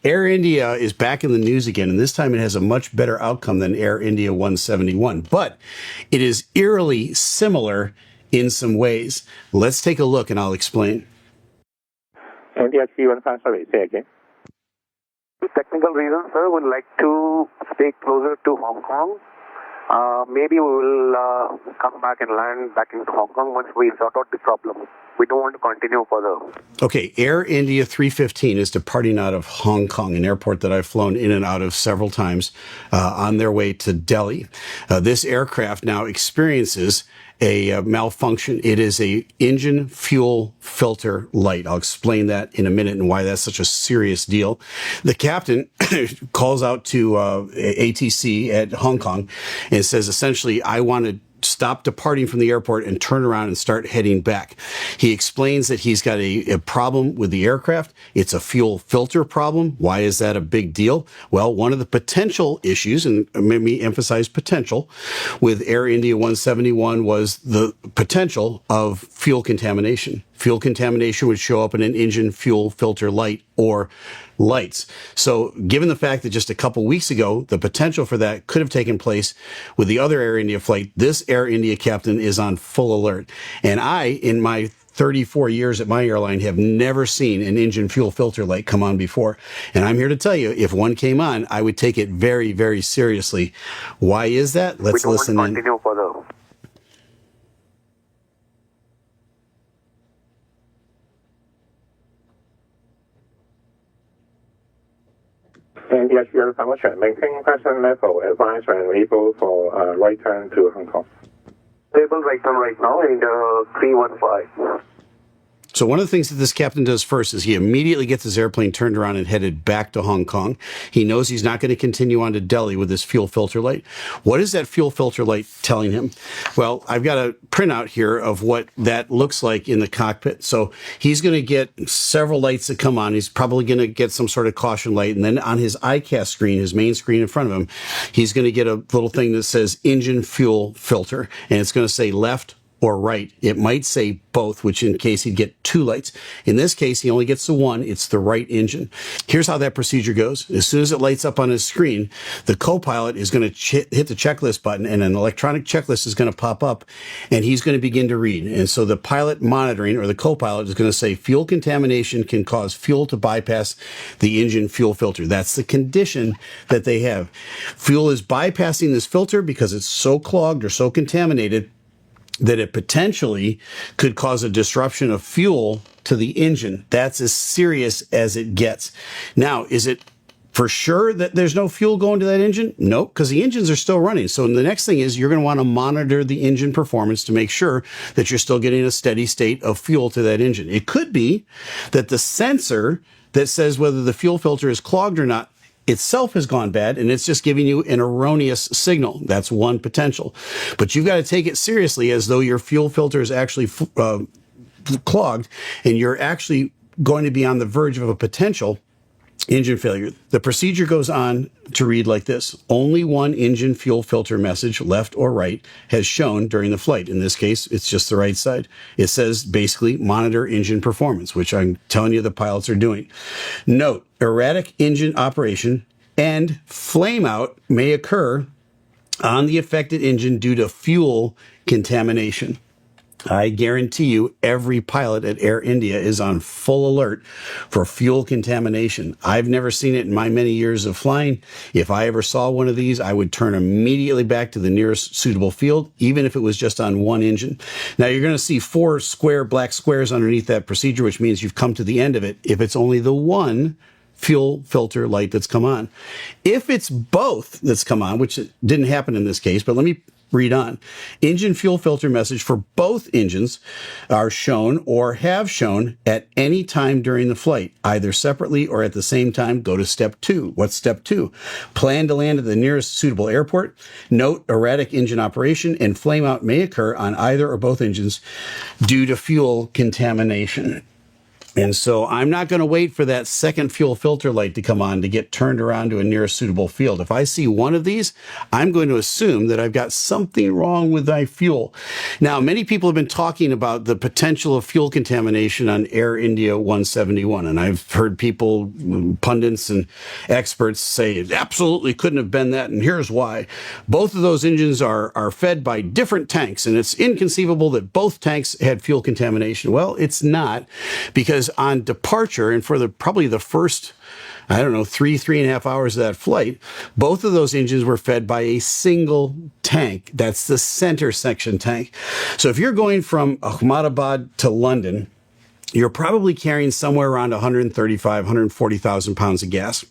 Air India is back in the news again, and this time it has a much better outcome than Air India 171, but it is eerily similar in some ways. Let's take a look and I'll explain. India 315, sorry, say again. Technical reasons, sir, would like to stay closer to Hong Kong. Maybe we will come back and land back in Hong Kong once we sort out the problem. We don't want to continue further. Okay, Air India 315 is departing out of Hong Kong, an airport that I've flown in and out of several times, on their way to Delhi. This aircraft now experiences a malfunction. It is a engine fuel filter light. I'll explain that in a minute and why that's such a serious deal. The captain calls out to ATC at Hong Kong and says, essentially, I want to stop departing from the airport and turn around and start heading back. He explains that he's got a problem with the aircraft. It's a fuel filter problem. Why is that a big deal? Well, one of the potential issues, and let me emphasize potential, with Air India 171 was the potential of fuel contamination. Fuel contamination would show up in an engine fuel filter light or lights. So given the fact that just a couple weeks ago, the potential for that could have taken place with the other Air India flight, this Air India captain is on full alert. And I, in my 34 years at my airline, have never seen an engine fuel filter light come on before. And I'm here to tell you, if one came on, I would take it very, very seriously. Why is that? Let's listen in. We don't want to continue further. India 315, maintain present level, advise when able for right turn to Hong Kong. Able right turn right now in the 315. So one of the things that this captain does first is he immediately gets his airplane turned around and headed back to Hong Kong. He knows he's not going to continue on to Delhi with this fuel filter light. What is that fuel filter light telling him? Well, I've got a printout here of what that looks like in the cockpit. So he's going to get several lights that come on. He's probably going to get some sort of caution light. And then on his ICAS screen, his main screen in front of him, he's going to get a little thing that says engine fuel filter. And it's going to say left or right. It might say both, which in case he'd get two lights. In this case, he only gets the one. It's the right engine. Here's how that procedure goes. As soon as it lights up on his screen, the co-pilot is going to hit the checklist button, and an electronic checklist is going to pop up, and he's going to begin to read. And so the pilot monitoring, or the co-pilot, is going to say fuel contamination can cause fuel to bypass the engine fuel filter. That's the condition that they have. Fuel is bypassing this filter because it's so clogged or so contaminated that it potentially could cause a disruption of fuel to the engine. That's as serious as it gets. Now, is it for sure that there's no fuel going to that engine? Nope, because the engines are still running. So the next thing is you're going to want to monitor the engine performance to make sure that you're still getting a steady state of fuel to that engine. It could be that the sensor that says whether the fuel filter is clogged or not itself has gone bad, and it's just giving you an erroneous signal. That's one potential. But you've got to take it seriously as though your fuel filter is actually clogged, and you're actually going to be on the verge of a potential engine failure. The procedure goes on to read like this. Only one engine fuel filter message, left or right, has shown during the flight. In this case, it's just the right side. It says basically monitor engine performance, which I'm telling you the pilots are doing. Note, erratic engine operation and flame out may occur on the affected engine due to fuel contamination. I guarantee you every pilot at Air India is on full alert for fuel contamination. I've never seen it in my many years of flying. If I ever saw one of these, I would turn immediately back to the nearest suitable field, even if it was just on one engine. Now, you're going to see 4 square black squares underneath that procedure, which means you've come to the end of it if it's only the one fuel filter light that's come on. If it's both that's come on, which didn't happen in this case, but let me read on. Engine fuel filter message for both engines are shown or have shown at any time during the flight, either separately or at the same time. Go to step 2. What's step 2? Plan to land at the nearest suitable airport. Note, erratic engine operation and flame out may occur on either or both engines due to fuel contamination. And so I'm not going to wait for that second fuel filter light to come on to get turned around to a near suitable field. If I see one of these, I'm going to assume that I've got something wrong with my fuel. Now, many people have been talking about the potential of fuel contamination on Air India 171. And I've heard people, pundits and experts say it absolutely couldn't have been that. And here's why. Both of those engines are fed by different tanks. And it's inconceivable that both tanks had fuel contamination. Well, it's not, because on departure and for probably the first, I don't know, 3.5 hours of that flight, both of those engines were fed by a single tank. That's the center section tank. So if you're going from Ahmedabad to London, you're probably carrying somewhere around 135, 140,000 pounds of gas.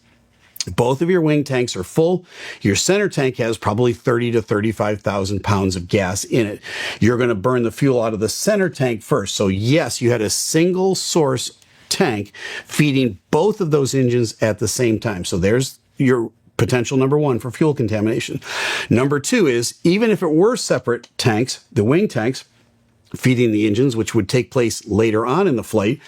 Both of your wing tanks are full. Your center tank has probably 30 to 35,000 pounds of gas in it. You're going to burn the fuel out of the center tank first. So yes, you had a single source tank feeding both of those engines at the same time. So there's your potential number one for fuel contamination. Number two is, even if it were separate tanks, the wing tanks feeding the engines, which would take place later on in the flight,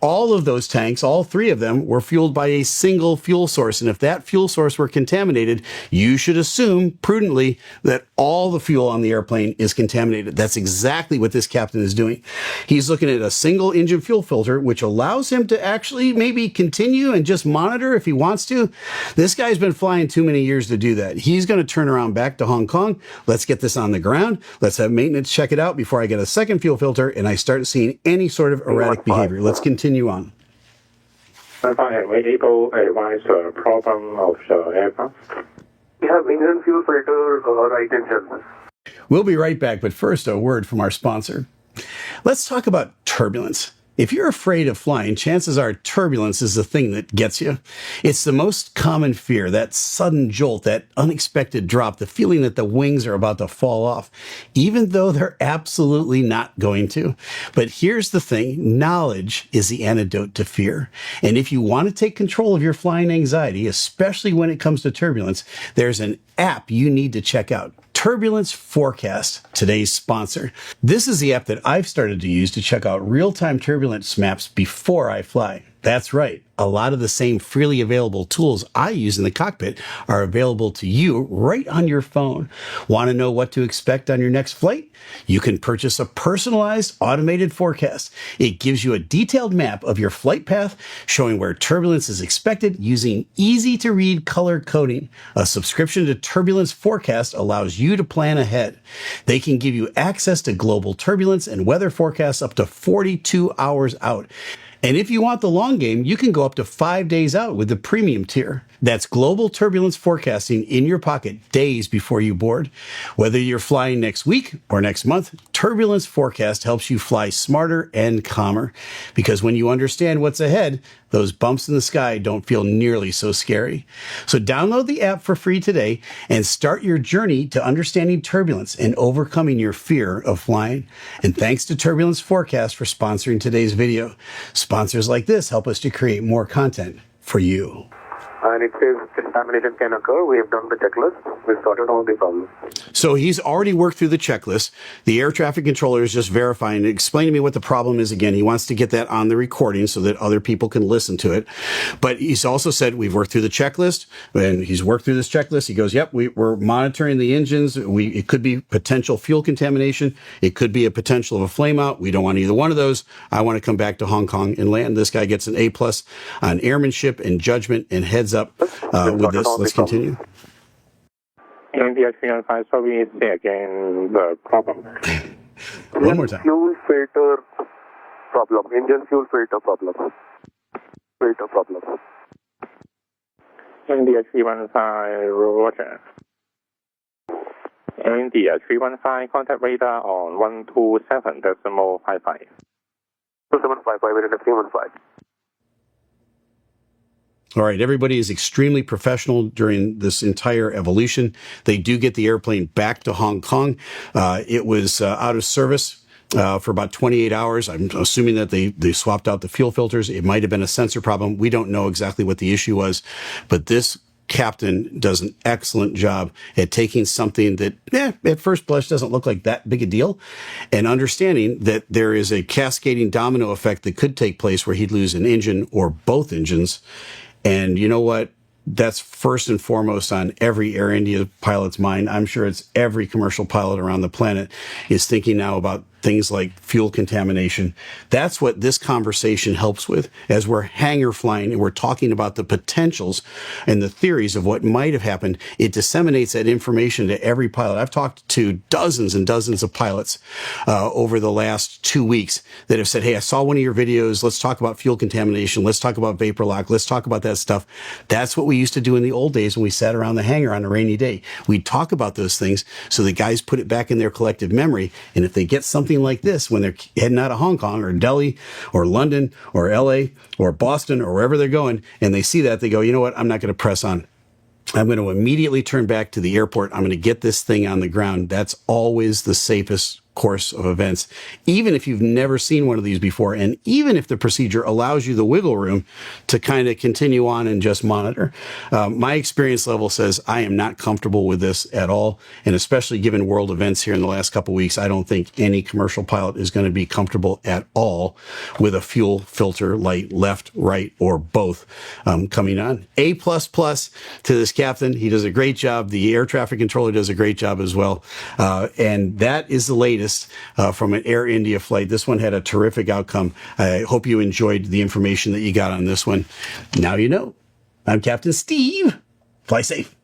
all of those tanks, all three of them, were fueled by a single fuel source. And if that fuel source were contaminated, you should assume prudently that all the fuel on the airplane is contaminated. That's exactly what this captain is doing. He's looking at a single engine fuel filter, which allows him to actually maybe continue and just monitor if he wants to. This guy's been flying too many years to do that. He's going to turn around back to Hong Kong. Let's get this on the ground. Let's have maintenance check it out before I get a second fuel filter and I start seeing any sort of erratic behavior. Let's continue on. Are we able to advise the problem of the aircraft? We have engine fuel filter right engine. We'll be right back, but first, a word from our sponsor. Let's talk about turbulence. If you're afraid of flying, chances are turbulence is the thing that gets you. It's the most common fear, that sudden jolt, that unexpected drop, the feeling that the wings are about to fall off, even though they're absolutely not going to. But here's the thing, knowledge is the antidote to fear. And if you want to take control of your flying anxiety, especially when it comes to turbulence, there's an app you need to check out. Turbulence Forecast, today's sponsor. This is the app that I've started to use to check out real-time turbulence maps before I fly. That's right. A lot of the same freely available tools I use in the cockpit are available to you right on your phone. Want to know what to expect on your next flight? You can purchase a personalized automated forecast. It gives you a detailed map of your flight path, showing where turbulence is expected using easy to read color coding. A subscription to Turbulence Forecast allows you to plan ahead. They can give you access to global turbulence and weather forecasts up to 42 hours out. And if you want the long game, you can go up to 5 days out with the premium tier. That's global turbulence forecasting in your pocket days before you board. Whether you're flying next week or next month, Turbulence Forecast helps you fly smarter and calmer. Because when you understand what's ahead, those bumps in the sky don't feel nearly so scary. So download the app for free today and start your journey to understanding turbulence and overcoming your fear of flying. And thanks to Turbulence Forecast for sponsoring today's video. Sponsors like this help us to create more content for you. And it says contamination can occur. We have done the checklist. We've sorted all the problems. So he's already worked through the checklist. The air traffic controller is just verifying. Explain to me what the problem is again. He wants to get that on the recording so that other people can listen to it. But he's also said we've worked through the checklist, and he's worked through this checklist. He goes, yep, we're monitoring the engines. It could be potential fuel contamination. It could be a potential of a flame out. We don't want either one of those. I want to come back to Hong Kong and land. This guy gets an A+ on airmanship and judgment and heads up with this. Let's continue. AI315, so we say again the problem. One more time. Fuel filter problem. Engine fuel filter problem. Filter problem. India 315, Roger. India 315, contact radar on 127.55. 2755, we're in a 315. All right, everybody is extremely professional during this entire evolution. They do get the airplane back to Hong Kong. It was out of service for about 28 hours. I'm assuming that they swapped out the fuel filters. It might have been a sensor problem. We don't know exactly what the issue was, but this captain does an excellent job at taking something that at first blush doesn't look like that big a deal, and understanding that there is a cascading domino effect that could take place where he'd lose an engine or both engines. And you know what? That's first and foremost on every Air India pilot's mind. I'm sure it's every commercial pilot around the planet is thinking now about things like fuel contamination. That's what this conversation helps with as we're hangar flying and we're talking about the potentials and the theories of what might have happened. It disseminates that information to every pilot. I've talked to dozens and dozens of pilots over the last 2 weeks that have said, hey, I saw one of your videos. Let's talk about fuel contamination. Let's talk about vapor lock. Let's talk about that stuff. That's what we used to do in the old days when we sat around the hangar on a rainy day. We'd talk about those things so the guys put it back in their collective memory. And if they get something like this when they're heading out of Hong Kong or Delhi or London or LA or Boston or wherever they're going, and they see that, they go, you know what, I'm not going to press on. I'm going to immediately turn back to the airport. I'm going to get this thing on the ground. That's always the safest course of events, even if you've never seen one of these before, and even if the procedure allows you the wiggle room to kind of continue on and just monitor. My experience level says I am not comfortable with this at all, and especially given world events here in the last couple of weeks, I don't think any commercial pilot is going to be comfortable at all with a fuel filter light left, right, or both coming on. A++ to this captain. He does a great job. The air traffic controller does a great job as well, and that is the latest from an Air India flight. This one had a terrific outcome. I hope you enjoyed the information that you got on this one. Now you know. I'm Captain Steve. Fly safe.